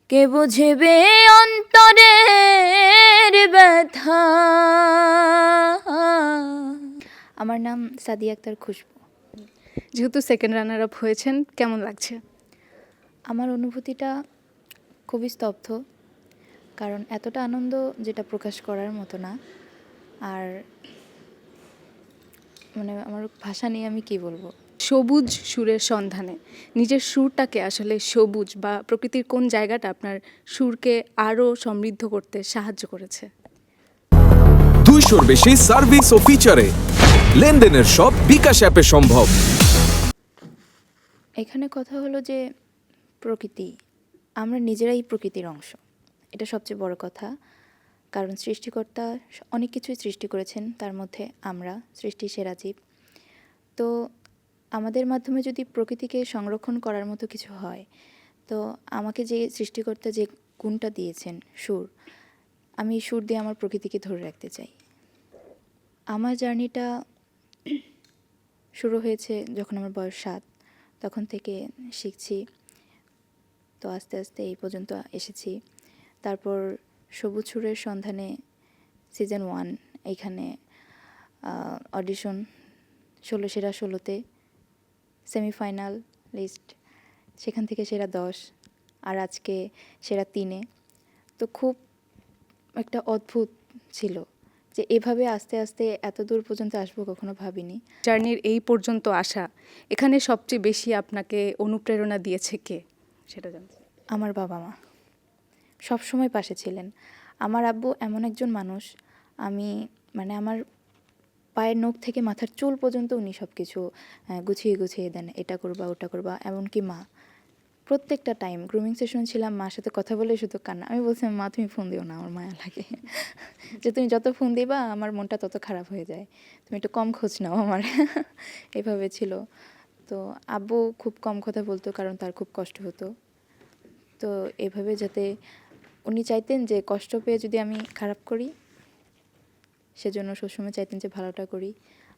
কে বুঝবে অন্তরের ব্যথা। আমার নাম সাদিয়া আক্তার খুশবু। যেহেতু সেকেন্ড রানার আপ হয়েছেন, কেমন লাগছে? আমার অনুভূতিটা খুবই স্তব্ধ, কারণ এতটা আনন্দ যেটা প্রকাশ করার মতো না। আর মানে আমার ভাষা নিয়ে আমি কি বলবো। সবুজ সুরের সন্ধানে নিজের সুরটাকে আসলে সবুজ বা প্রকৃতির কোন জায়গাটা আপনার সুরকে আরও সমৃদ্ধ করতে সাহায্য করেছে? 200-র বেশি সার্ভিস ও ফিচারে লেনদেনের সব বিকাশ অ্যাপে সম্ভব। এখানে কথা হলো যে প্রকৃতি, আমরা নিজেরাই প্রকৃতির অংশ, এটা সবচেয়ে বড় কথা। কারণ সৃষ্টিকর্তা অনেক কিছুই সৃষ্টি করেছেন, তার মধ্যে আমরা সৃষ্টির সেরা জীব। তো আমাদের মাধ্যমে যদি প্রকৃতিকে সংরক্ষণ করার মতো কিছু হয়, তো আমাকে যে সৃষ্টিকর্তা যে গুণটা দিয়েছেন সুর, আমি সুর দিয়ে আমার প্রকৃতিকে ধরে রাখতে চাই। আমার জার্নিটা শুরু হয়েছে যখন আমার বয়স 7, তখন থেকে শিখছি। তো আস্তে আস্তে এই পর্যন্ত এসেছি। তারপর সবুজ সুরের সন্ধানে সিজন 1 এইখানে অডিশন 16 সেরা 16তে সেমিফাইনাল লিস্ট, সেখান থেকে সেরা 10, আর আজকে সেরা 3-এ। তো খুব একটা অদ্ভুত ছিল যে এভাবে আস্তে আস্তে এত দূর পর্যন্ত আসবো, কখনো ভাবিনি। জার্নির এই পর্যন্ত আসা, এখানে সবচেয়ে বেশি আপনাকে অনুপ্রেরণা দিয়েছে কে, সেটা জানতে চাই। আমার বাবা মা সব সময় পাশে ছিলেন। আমার আব্বু এমন একজন মানুষ, আমি মানে আমার পায়ের নখ থেকে মাথার চুল পর্যন্ত উনি সব কিছু গুছিয়ে গুছিয়ে দেন, এটা করবা ওটা করবা। এমনকি মা প্রত্যেকটা টাইম গ্রুমিং সেশন ছিলাম, মার সাথে কথা বলে শুধু কান্না। আমি বলছিলাম, মা তুমি ফোন দিও না, আমার মায়া লাগে যে তুমি যত ফোন দিবা আমার মনটা তত খারাপ হয়ে যায়, তুমি একটু কম খোঁজ নাও আমার এভাবে ছিল। তো আব্বু খুব কম কথা বলতো, কারণ তার খুব কষ্ট হতো। তো এভাবে যাতে উনি চাইতেন যে কষ্ট পেয়ে যদি আমি খারাপ করি, সেজন্য সবসময় চাইতেন যে ভালোটা করি,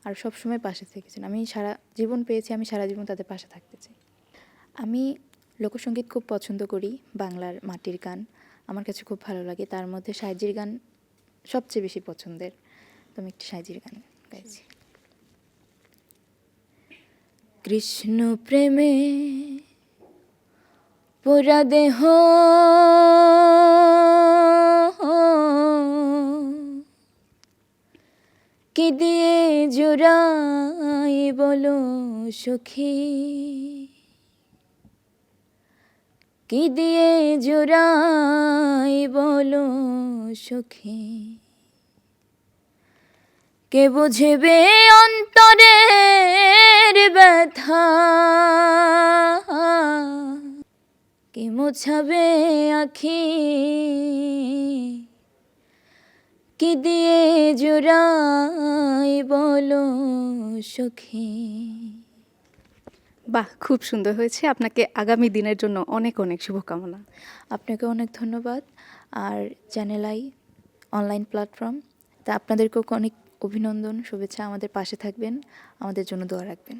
আর সবসময় পাশে থেকেছেন। আমি সারা জীবন পেয়েছি, আমি সারা জীবন তাদের পাশে থাকতে চাই। আমি লোকসঙ্গীত খুব পছন্দ করি, বাংলার মাটির গান আমার কাছে খুব ভালো লাগে। তার মধ্যে সাঁইজির গান সবচেয়ে বেশি পছন্দের। তো আমি একটি সাঁইজির গান গাইছি। কৃষ্ণ প্রেমে পোড়া দেহ কি দিয়ে জোড়াই বলো সখী, কি দিয়ে জোড়াই বলো সখী। কে বুঝবে অন্তরের ব্যথা, কে মোছাবে আখি, কি দিয়ে জোড়াই বলো সখী। বাহ, খুব সুন্দর হয়েছে। আপনাকে আগামী দিনের জন্য অনেক অনেক শুভকামনা। আপনাকে অনেক ধন্যবাদ। আর চ্যানেল আই অনলাইন প্ল্যাটফর্ম, তা আপনাদেরকেও অনেক অভিনন্দন, শুভেচ্ছা। আমাদের পাশে থাকবেন, আমাদের জন্য দোয়া রাখবেন।